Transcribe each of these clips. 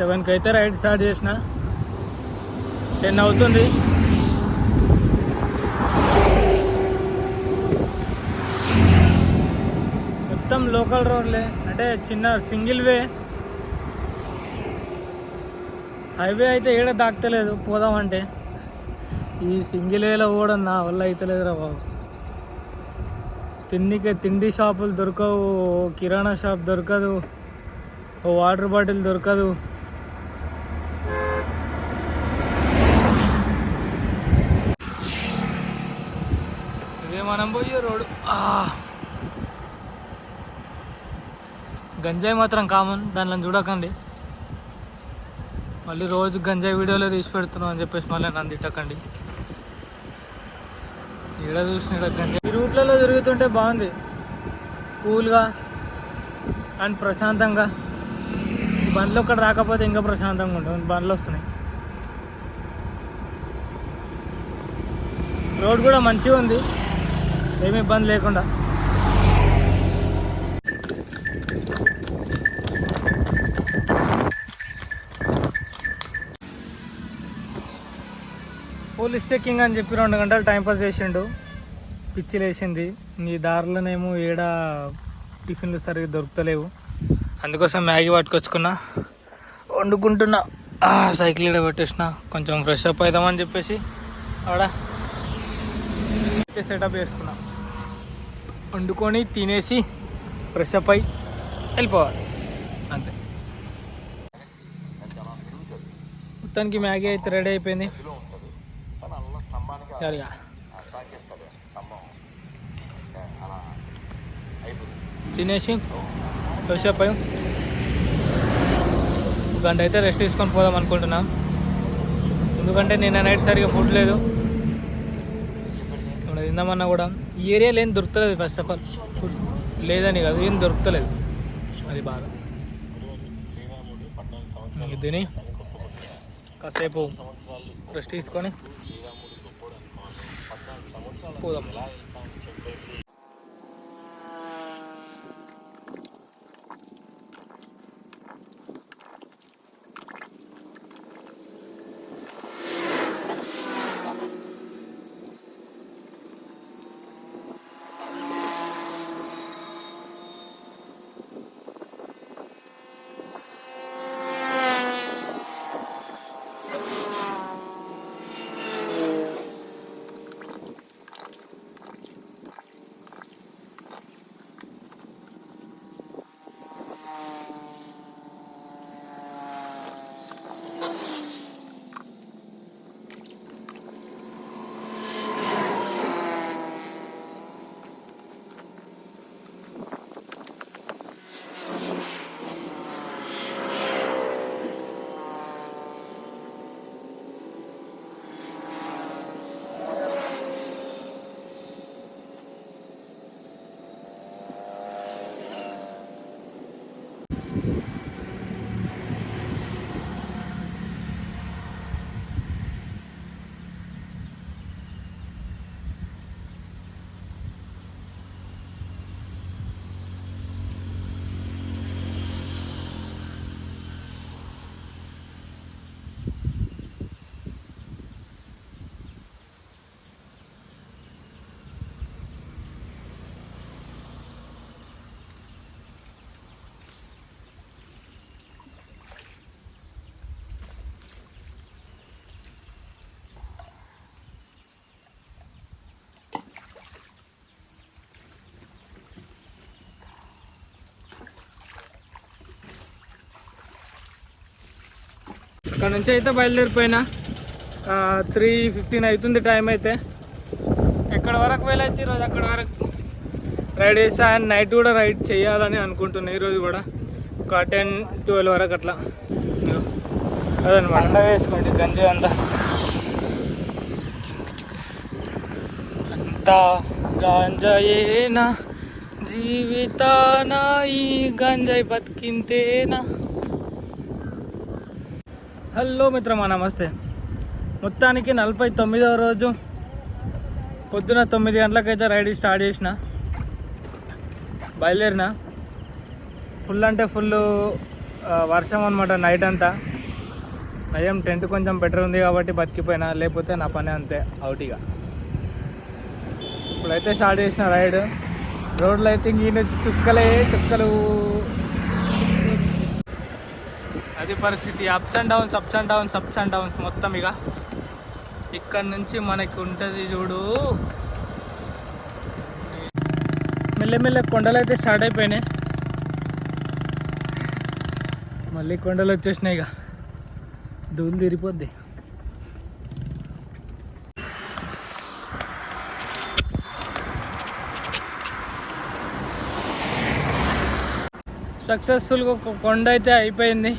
7కి అయితే ride start చేసిన, 10 అవుతుంది. మొత్తం లోకల్ రోడ్లే, అంటే చిన్న సింగిల్ వే. హైవే అయితే ఏడ దాక్తలేదు పోదామంటే. ఈ సింగిల్ వేలో కూడా నా వల్ల అవుతలేదురా బాబు. తిండి షాపులు దొరకవు, కిరాణా షాప్ దొరకదు, ఓ వాటర్ బాటిల్ దొరకదు. ఇదే మనం పోయే రోడ్డు. గంజాయి మాత్రం కామన్, దానిలో చూడకండి. మళ్ళీ రోజు గంజాయి వీడియోలో తీసి పెడుతున్నాం అని చెప్పేసి మళ్ళీ నన్ను తిట్టకండి. ఈడ చూసిన గంజాయి ఈ రూట్లలో తిరుగుతుంటే బాగుంది, కూల్గా అండ్ ప్రశాంతంగా. బండ్లు ఒక్కడ రాకపోతే ఇంకా ప్రశాంతంగా ఉంటుంది. బండ్లు వస్తున్నాయి, రోడ్ కూడా మంచిగా ఉంది, ఏమి ఇబ్బంది లేకుండా. పోలీస్ చెక్కింగ్ అని చెప్పి 2 గంటలు టైంపాస్ చేసిండు, పిచ్చి లేచింది. నీ దారిలోనేమో ఏడ టిఫిన్లు సరిగ్గా దొరుకుతలేవు, అందుకోసం మ్యాగీ పట్టుకొచ్చుకున్నా, వండుకుంటున్నా. సైకిల్ ఈడ పెట్టేసిన, కొంచెం ఫ్రెష్ అప్ అవుదామని చెప్పేసి ఆడ సెటప్ చేసుకున్నా. వండుకొని తినేసి ఫ్రెష్ అప్ అయి వెళ్ళిపోవాలి, అంతే. మొత్తానికి మ్యాగీ అయితే రెడీ అయిపోయింది. తినేసి ఫ్రెష్ అప్ అయ్యి గంట అయితే రెస్ట్ తీసుకొని పోదాం అనుకుంటున్నాం. ఎందుకంటే నిన్న నైట్ సరిగా ఫుడ్ లేదు, ఇప్పుడు తిందామన్నా కూడా ఈ ఏరియాలో ఏం దొరుకుతలేదు. ఫస్ట్ ఆఫ్ ఆల్ ఫుడ్ లేదని కాదు, ఏం దొరుకుతలేదు, అది బాగా. తిని కాసేపు రెస్ట్ తీసుకొని పోదాం. అక్కడ నుంచి అయితే బయలుదేరిపోయినా, 3:15 అవుతుంది టైం అయితే. ఎక్కడ వరకు వెళ్ళైతే ఈరోజు అక్కడ వరకు రైడ్ చేస్తా. అండ్ నైట్ కూడా రైడ్ చేయాలని అనుకుంటున్నా ఈరోజు కూడా, ఒక 10-12 వరకు అట్లా. అదనమాట, వేసుకోండి గంజాయి అంతా గాంజాయేనా జీవితానా, ఈ గంజాయి బతికింతేనా. హలో మిత్రమా, నమస్తే. మొత్తానికి 49వ రోజు పొద్దున 9 గంటలకైతే రైడ్ స్టార్ట్ చేసిన, బయలుదేరిన. ఫుల్ అంటే ఫుల్ వర్షం అనమాట నైట్ అంతా. నయం టెంట్ కొంచెం బెటర్ ఉంది కాబట్టి బతికిపోయినా, లేకపోతే నా పని అంతే అవుట్ ఇక. ఇప్పుడైతే స్టార్ట్ చేసిన రైడ్. రోడ్లు అయితే ఈ నుంచి చుక్కలు. అది పరిస్థితి. అప్స్ అండ్ డౌన్స్ మొత్తం ఇక. ఇక్కడ నుంచి మనకి ఉంటుంది చూడు. మెల్లమెల్ల కొండలు అయితే స్టార్ట్ అయిపోయినాయి. మళ్ళీ కొండలు వచ్చేసినాయి. ఇక ధూళి తీరిపోద్ది. సక్సెస్ఫుల్గా ఒక కొండ అయితే అయిపోయింది.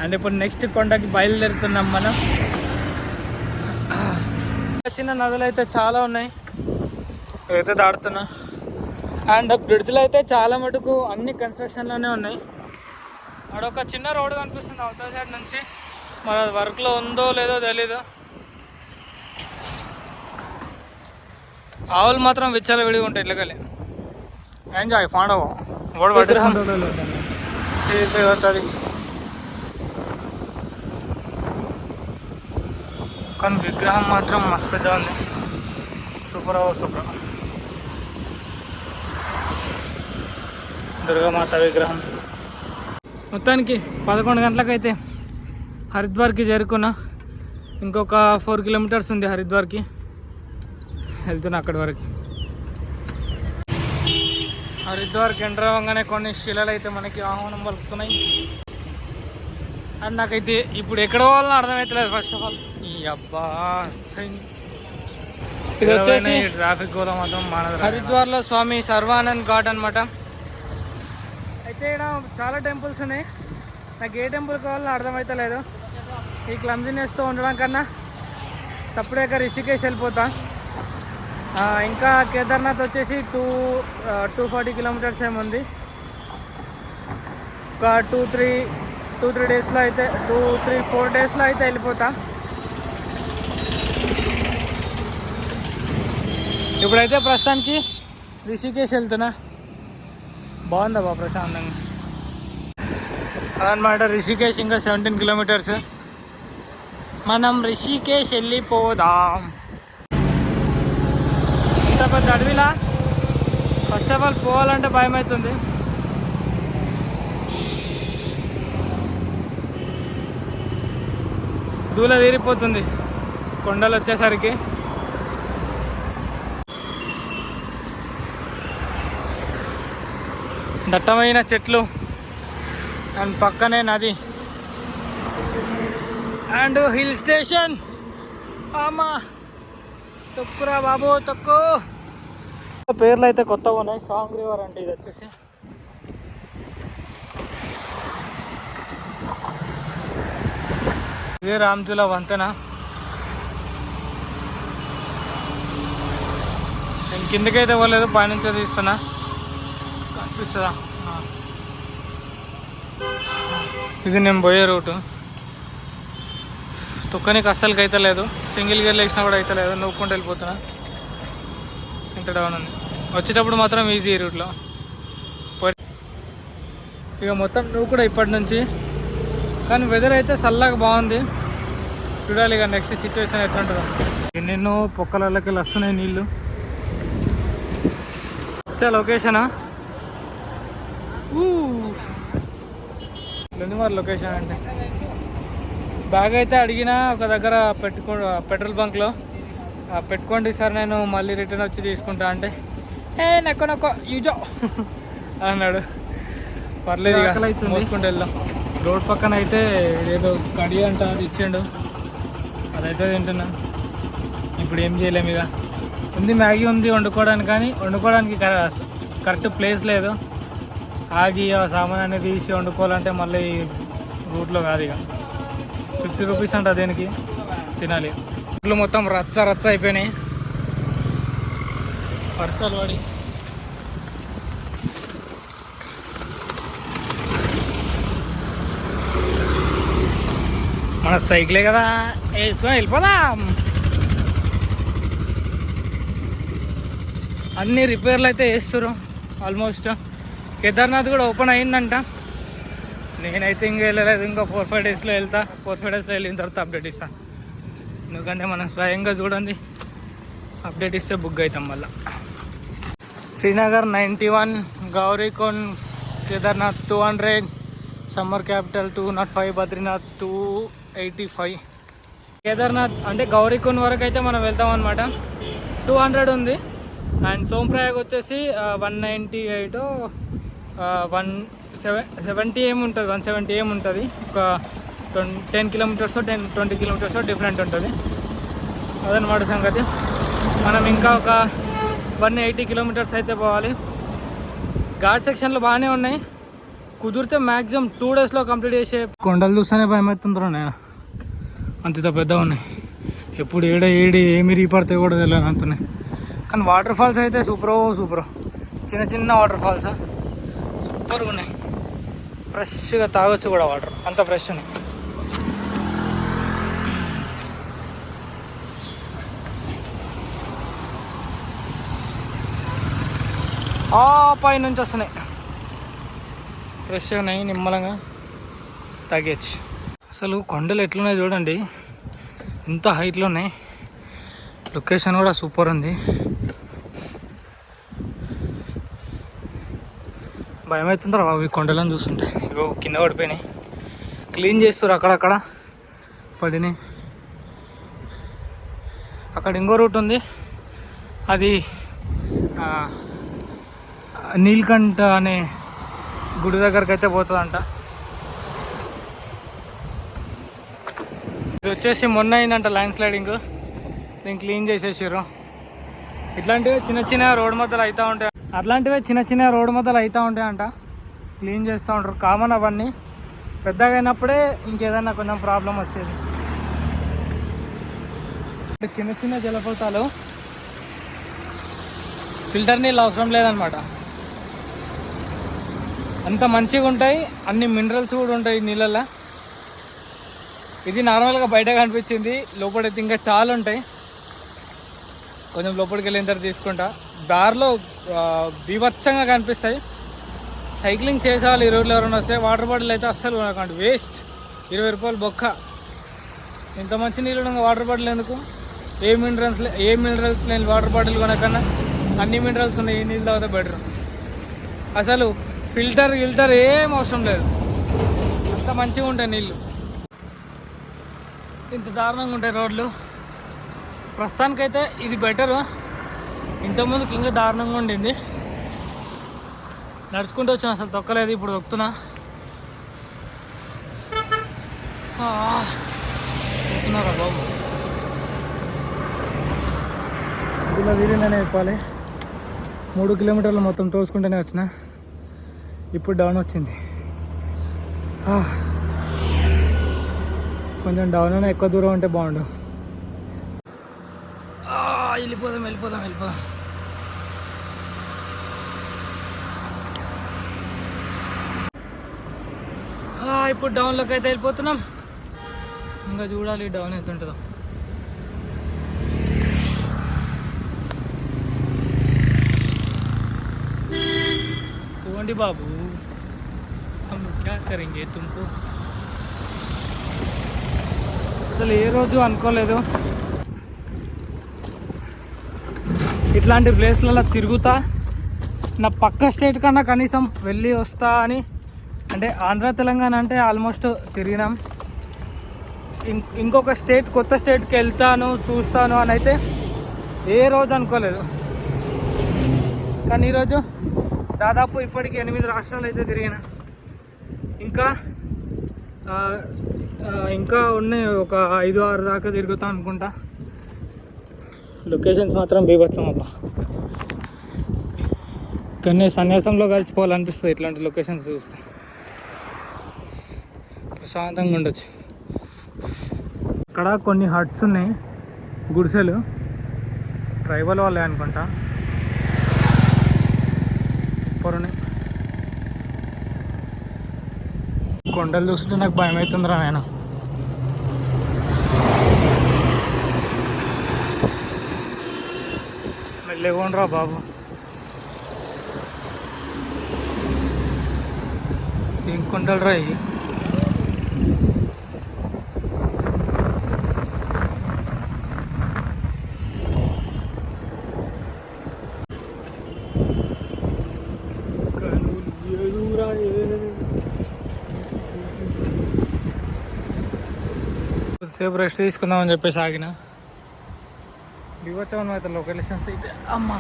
అండ్ ఇప్పుడు నెక్స్ట్ కొండకి బయలుదేరుతున్నాం మనం. చిన్న నదులు అయితే చాలా ఉన్నాయి, అయితే దాడుతున్నా. అండ్ బ్రిడ్జ్లు అయితే చాలా మటుకు అన్ని కన్స్ట్రక్షన్లోనే ఉన్నాయి. అడొక చిన్న రోడ్ కనిపిస్తుంది అవతల సైడ్ నుంచి, మరి అది వర్క్లో ఉందో లేదో తెలీదు. ఆవులు మాత్రం విచ్చాల విడిగా ఉంటాయి. ఇట్లకెళ్ళి ఎంజాయ్ ఫాండవ ఓడి పట్టుతుంది. కానీ విగ్రహం మాత్రం మస్తు పెద్ద ఉంది. సూపర్ దుర్గామాత విగ్రహం. మొత్తానికి 11 గంటలకైతే హరిద్వార్కి చేరుకున్నా. ఇంకొక 4 కిలోమీటర్స్ ఉంది హరిద్వార్కి. వెళ్తున్నా అక్కడి వరకు. హరిద్వార్కి ఎంటర్ అవ్వగానే కొన్ని శిలలు అయితే మనకి ఆహ్వానం పలుకుతున్నాయి. అండ్ నాకైతే ఇప్పుడు ఎక్కడ పోవాలని అర్థమవుతలేదు. ఫస్ట్ ఆఫ్ ఆల్ ఈ అబ్బా ఇది వచ్చేసి ట్రాఫిక్ కూడా మాత్రం హరిద్వార్లో స్వామి సర్వానంద్ ఘాట్ అనమాట. అయితే ఇక్కడ చాలా టెంపుల్స్ ఉన్నాయి. నాకు ఏ టెంపుల్ కావాలని అర్థమవుతలేదు. ఈ క్లమ్జినెస్తో ఉండడం కన్నా సపరేట్గా రిషికేశ్ వెళ్ళిపోతా. ఇంకా కేదార్నాథ్ వచ్చేసి 240 కిలోమీటర్స్ ఏముంది. ఒక 2-3 డేస్లో అయితే 2-3-4 డేస్లో అయితే వెళ్ళిపోతా. ఇప్పుడైతే ప్రస్తుతానికి రిషికేశ్ వెళ్తున్నా. బాగుందా బా ప్రశాంతంగా అదనమాట. రిషికేశ్ ఇంకా 17 కిలోమీటర్స్. మనం రిషికేశ్ వెళ్ళిపోదాం. ఇంత పెద్ద అడవిలా ఫస్ట్ ఆఫ్ ఆల్ పోవాలంటే భయం అవుతుంది. దూల తీరిపోతుంది కొండలు వచ్చేసరికి. దట్టమైన చెట్లు అండ్ పక్కనే నది అండ్ హిల్ స్టేషన్. అమ్మా తొక్కురా బాబు తొక్కు. పేర్లు అయితే కొత్తగా ఉన్నాయి. సాంగ్ రివర్ అంటే ఇది వచ్చేసి ఇదే రామ్జులా వంతెన. నేను కిందకైతే పోలేదు, పైనుంచే తీస్తున్నా. కనిపిస్తుందా? ఇది నేను పోయే రూటు. తొక్కనికి అస్సలకి అయితే లేదు. సింగిల్ గేర్లు వేసినా కూడా అయితే లేదు. నవ్వుకుంటూ వెళ్ళిపోతున్నా. ఇంత డౌన్ ఉంది. వచ్చేటప్పుడు మాత్రం ఈజీ రూట్లో. ఇక మొత్తం నువ్వు కూడా ఇప్పటి నుంచి. కానీ వెదర్ అయితే చల్లగా బాగుంది. చూడాలి ఇక నెక్స్ట్ సిచ్యువేషన్ ఎట్లుంటుందో. ఎన్నెన్నో పొక్కలకి వస్తున్నాయి నీళ్ళు. వచ్చా లొకేషనా ఉంది మరి లొకేషన్ అంటే. బ్యాగ్ అయితే అడిగినా ఒక దగ్గర పెట్రోల్ బంక్లో పెట్టుకోండి సార్, నేను మళ్ళీ రిటర్న్ వచ్చి తీసుకుంటా అంటే నొక్క యూజో అన్నాడు. పర్లేదు ఇక మోసుకుంటూ వెళ్దాం. రోడ్ పక్కన అయితే ఏదో కడి అంట అది ఇచ్చిండు, అదైతే తింటున్నా. ఇప్పుడు ఏం చేయలేము ఇక. ఉంది మ్యాగీ ఉంది వండుకోవడానికి, కానీ వండుకోవడానికి కరెక్ట్ ప్లేస్ లేదు. ఆగి ఆ సామాన్ తీసి వండుకోవాలంటే మళ్ళీ రూట్లో కాదు. ఇక 50 రూపీస్ అంట దేనికి తినాలి. ఇట్లు మొత్తం రచ్చ అయిపోయినాయి వర్షాలు పడి. మన సైకిలే కదా వేసుకొని వెళ్ళిపోదాం. అన్ని రిపేర్లు అయితే వేస్తారు ఆల్మోస్ట్. కేదార్నాథ్ కూడా ఓపెన్ అయిందంట. నేనైతే ఇంకా వెళ్ళలేదు, ఇంకా 4-5 డేస్లో వెళ్తా. 4-5 డేస్లో వెళ్ళిన తర్వాత అప్డేట్ ఇస్తాను. ఎందుకంటే మనం స్వయంగా చూడండి, అప్డేట్ ఇస్తే బుక్ అవుతాం మళ్ళీ. Srinagar 91, Gaurikund, Kedarnath 200, summer capital 205, Badrinath 285. కేదార్నాథ్ అంటే గౌరీకొండ్ వరకు అయితే మనం వెళ్తాం అనమాట. 200 ఉంది. అండ్ సోంప్రయాగ్ వచ్చేసి 198, 170 ఏమి ఉంటుంది, 170 ఏమి ఉంటుంది. ఒక 10 కిలోమీటర్స్ 20 కిలోమీటర్స్ డిఫరెంట్ ఉంటుంది. అదనమాట సంగతి. మనం ఇంకా ఒక 180 కిలోమీటర్స్ అయితే పోవాలి. ఘాట్ సెక్షన్లు బాగానే ఉన్నాయి. కుదిరితే మ్యాక్సిమం 2 డేస్లో కంప్లీట్ చేసే. కొండలు చూస్తేనే భయం అవుతుందో నేను, అంత పెద్దగా ఉన్నాయి. ఎప్పుడు ఏమి రీపడితే కూడా తెలియదు అంతున్నాయి. కానీ వాటర్ ఫాల్స్ అయితే సూపర్. చిన్న చిన్న వాటర్ ఫాల్స్ సూపర్గా ఉన్నాయి. ఫ్రెష్గా తాగొచ్చు కూడా, వాటర్ అంత ఫ్రెష్ ఉన్నాయి. పై నుంచి వస్తున్నాయి, ఫ్రెష్గా ఉన్నాయి. నిమ్మలంగా తాగేచ్చు. అసలు కొండలు ఎట్లున్నాయి చూడండి, ఎంత హైట్లో ఉన్నాయి. లొకేషన్ కూడా సూపర్ ఉంది. భయం అవుతుంటారు బాబు ఈ కొండలను చూస్తుంటే. ఇగో కింద పడిపోయినాయి, క్లీన్ చేస్తారు అక్కడక్కడ పడినాయి. అక్కడ ఇంకో రూట్ ఉంది, అది నీల్కంఠ అనే గుడి దగ్గరికి అయితే పోతుందంట. ఇది వచ్చేసి మొన్న అయిందంట ల్యాండ్ స్లైడింగ్, దీన్ని క్లీన్ చేసేసారు. ఇట్లాంటివి చిన్న చిన్న రోడ్డు మధ్యలో అవుతూ ఉంటాయి. అంట, క్లీన్ చేస్తూ ఉంటారు. కామన్ అవన్నీ. పెద్దగా అయినప్పుడే ఇంకేదైనా కొంచెం ప్రాబ్లం వచ్చేది. చిన్న చిన్న జలపాతాలు, ఫిల్టర్ నీళ్ళు అవసరం లేదనమాట. అంత మంచిగా ఉంటాయి, అన్ని మినరల్స్ కూడా ఉంటాయి నీళ్ళల్లో. ఇది నార్మల్గా బయట కనిపించింది, లోపలైతే ఇంకా చాలా ఉంటాయి. కొంచెం లోపలికి వెళ్ళిన తర్వాత తీసుకుంటా. దారిలో బీభత్సంగా కనిపిస్తాయి. సైక్లింగ్ చేసేవాళ్ళు ఈ రోడ్లు ఎవరైనా వస్తే వాటర్ బాటిల్ అయితే అస్సలు కొనకండి, వేస్ట్. 20 రూపాయలు బొక్క. ఇంత మంచి నీళ్ళు ఉండగా వాటర్ బాటిల్ ఎందుకు? ఏ మినరల్స్ లేని వాటర్ బాటిల్ కొనకన్నా అన్ని మినరల్స్ ఉన్నాయి ఈ నీళ్ళు తాగితే బెటర్. అసలు ఫిల్టర్ ఏం అవసరం లేదు, అంత మంచిగా ఉంటాయి నీళ్ళు. ఇంత దారుణంగా ఉంటాయి రోడ్లు. ప్రస్తుతానికైతే ఇది బెటరు. ఇంతకుముందుకు ఇంకా దారుణంగా ఉండింది. నడుచుకుంటూ వచ్చాను, అసలు తొక్కలేదు. ఇప్పుడు తొక్కుతున్నా. తొక్కుతున్నారా బాబు? ఇలా వీరిందనే చెప్పాలి. 3 కిలోమీటర్లు మొత్తం తోసుకుంటూనే వచ్చిన. ఇప్పుడు డౌన్ వచ్చింది. కొంచెం డౌన్ అయినా ఎక్కువ దూరం ఉంటే బాగుండు. వెళ్ళిపోదాం. ఇప్పుడు డౌన్లోకి అయితే వెళ్ళిపోతున్నాం. ఇంకా చూడాలి డౌన్ ఎంత ఉంటుందో. పోండి బాబు, క్యా కరేంగే తుమ్కో. అసలు ఏ రోజు అనుకోలేదు ఇట్లాంటి ప్లేస్లలో తిరుగుతా. నా పక్క స్టేట్ కన్నా కనీసం వెళ్ళి వస్తా అని. అంటే ఆంధ్ర తెలంగాణ అంటే ఆల్మోస్ట్ తిరిగినాం. ఇంకొక స్టేట్, కొత్త స్టేట్కి వెళ్తాను చూస్తాను అని అయితే ఏ రోజు అనుకోలేదు. కానీ ఈరోజు దాదాపు ఇప్పటికి 8 రాష్ట్రాలు అయితే తిరిగిన. ఇంకా ఉన్నాయి, ఒక 5-6 దాకా తిరుగుతా అనుకుంటా. లొకేషన్స్ మాత్రం బీభత్సం అబ్బా. కానీ సన్యాసంలో కలిసిపోవాలనిపిస్తుంది ఇట్లాంటి లొకేషన్స్ చూస్తే. ప్రశాంతంగా ఉండొచ్చు. ఇక్కడ కొన్ని హట్స్ ఉన్నాయి, గుడిసెలు. ట్రైబల్ వాళ్ళే అనుకుంటా. సూపర్ ఉన్నాయి. కొండలు చూస్తుంటే నాకు భయం అవుతుందిరా నాయన. మెల్లగోండ్రా బాబు. ఏం కొండలరా ఇవి. కొద్దిసేపు రెస్ట్ తీసుకుందామని చెప్పేసి ఆగిన. దిగొచ్చామని అయితే లొకేషన్స్ అయితే అమ్మ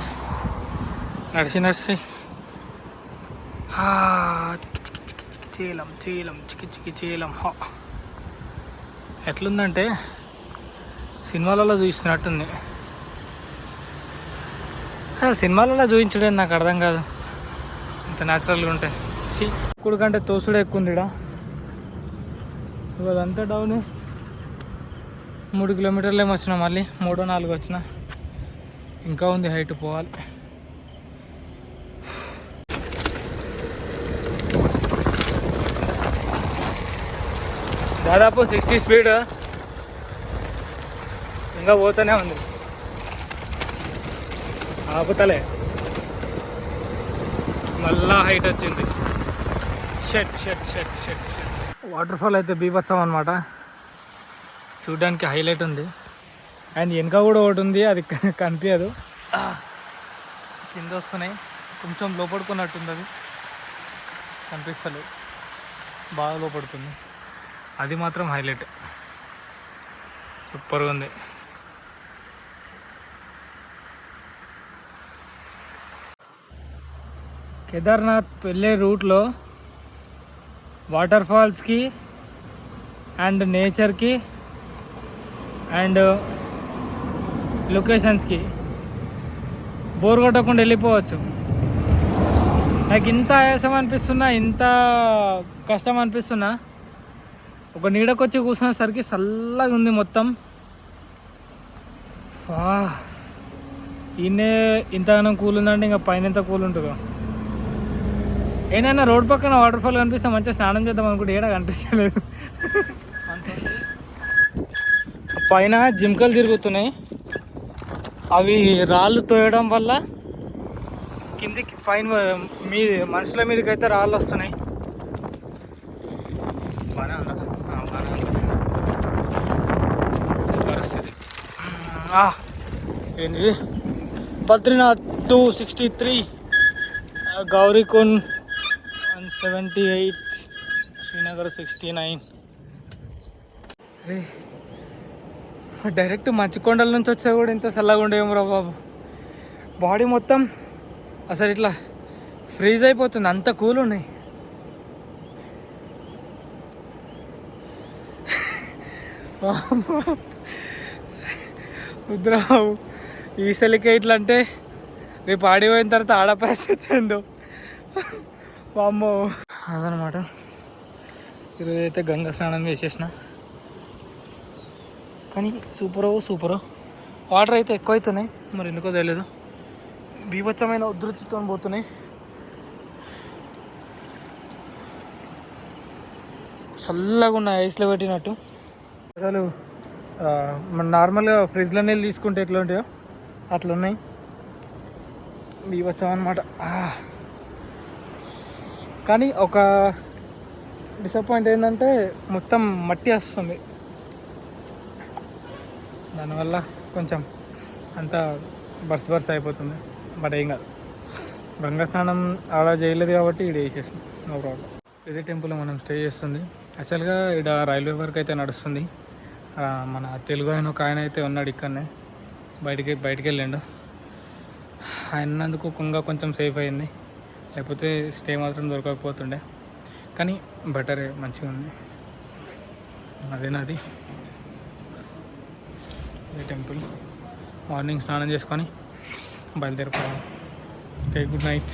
నడిచి చీలం చీలం చికి చికి చీలం. ఎట్లుందంటే సినిమాలలో చూసినట్టుంది. సినిమాలలో చూపించడం నాకు అర్థం కాదు, ఇంత న్యాచురల్గా ఉంటాయి. ఇప్పుడు కంటే తోసుడే ఎక్కువ ఉంది ఇక్కడ. అదంతా డౌన్ 3 కిలోమీటర్లు ఏమో వచ్చినా, మళ్ళీ 3-4 వచ్చిన. ఇంకా ఉంది హైట్ పోవాలి. దాదాపు 60 స్పీడ్ ఇంకా పోతూనే ఉంది. ఆపుతలే, మళ్ళా హైట్ వచ్చింది. షెట్ షెట్ షెట్ షెట్ షెట్. వాటర్ ఫాల్ అయితే బీభత్సం అనమాట, చూడ్డానికి హైలైట్ ఉంది. అండ్ వెనక కూడా ఒకటి ఉంది, అది కనిపించదు. కింద వస్తున్నాయి, కొంచెం లోపడుకున్నట్టుంది, అది కనిపిస్తలేదు, బాగా లోపడుతుంది. అది మాత్రం హైలైట్, సూపర్గా ఉంది. కేదార్నాథ్ వెళ్ళే రూట్లో వాటర్ ఫాల్స్కి అండ్ నేచర్కి అండ్ లొకేషన్స్కి బోర్ కొట్టకుండా వెళ్ళిపోవచ్చు. నాకు ఇంత ఆయాసం అనిపిస్తున్నా, ఇంత కష్టం అనిపిస్తున్నా, ఒక నీడకొచ్చి కూర్చునేసరికి చల్లగా ఉంది మొత్తం. ఈయనే ఇంతగానో కూల్ ఉందంటే ఇంకా పైన ఎంత కూల్ ఉంటుందో. ఏదైనా రోడ్ పక్కన వాటర్ ఫాల్ కనిపిస్తే మంచిగా స్నానం చేద్దాం అనుకుంటే ఏడా కనిపించలేదు. పైన జింకలు తిరుగుతున్నాయి, అవి రాళ్ళు తోయడం వల్ల కిందికి పైన మనుషుల మీదకి అయితే రాళ్ళు వస్తున్నాయి. పరిస్థితి ఏంటి? బద్రీనాథ్ 263, గౌరీకుండ్ 178, శ్రీనగర్ 69. డైరెక్ట్ మంచుకొండల నుంచి వచ్చా కూడా ఇంత చల్లగా ఉండేమో బాబు. బాడీ మొత్తం అసలు ఇట్లా ఫ్రీజ్ అయిపోతుంది, అంత కూల్ ఉన్నాయి. వద్దురావు ఈ సెలికే ఇట్లా అంటే రేపు ఆడిపోయిన తర్వాత ఆడ పరిస్థితి ఏందో వామ్మో. అదనమాట, ఈరోజు అయితే గంగా స్నానం చేసేసిన. కానీ సూపరో వాటర్ అయితే ఎక్కువ అవుతున్నాయి, మరి ఎందుకో తెలియదు. బీభత్సమైన ఉధృతితో పోతున్నాయి. చల్లగా ఉన్నాయి, ఐస్లో పెట్టినట్టు. అసలు మన నార్మల్గా ఫ్రిడ్జ్లో నీళ్ళు తీసుకుంటే ఎట్లా ఉంటాయో అట్లా ఉన్నాయి. బీభత్సం అనమాట. కానీ ఒక డిసప్పాయింట్ ఏంటంటే మొత్తం మట్టి వస్తుంది, దానివల్ల కొంచెం అంతా బర్స్ అయిపోతుంది. బట్ ఏం కాదు, గంగా స్నానం ఆడ చేయలేదు కాబట్టి ఇక్కడ వేసేసాం, నో ప్రాబ్లం. ఇదే టెంపుల్ మనం స్టే చేస్తుంది. యాక్చువల్గా ఇక్కడ రైల్వే వర్క్ అయితే నడుస్తుంది. మన తెలుగు ఆయన ఒక ఆయన అయితే ఉన్నాడు ఇక్కడనే, బయటికి వెళ్ళిండు. ఆయనందుకు కొంచెం సేఫ్ అయింది, లేకపోతే స్టే మాత్రం దొరకకపోతుండే. కానీ బెటరే, మంచిగా ఉంది. అదేనాది ఈ టెంపుల్. మార్నింగ్ స్నానం చేసుకొని బయలుదేరిపోవాలి. Okay, good night.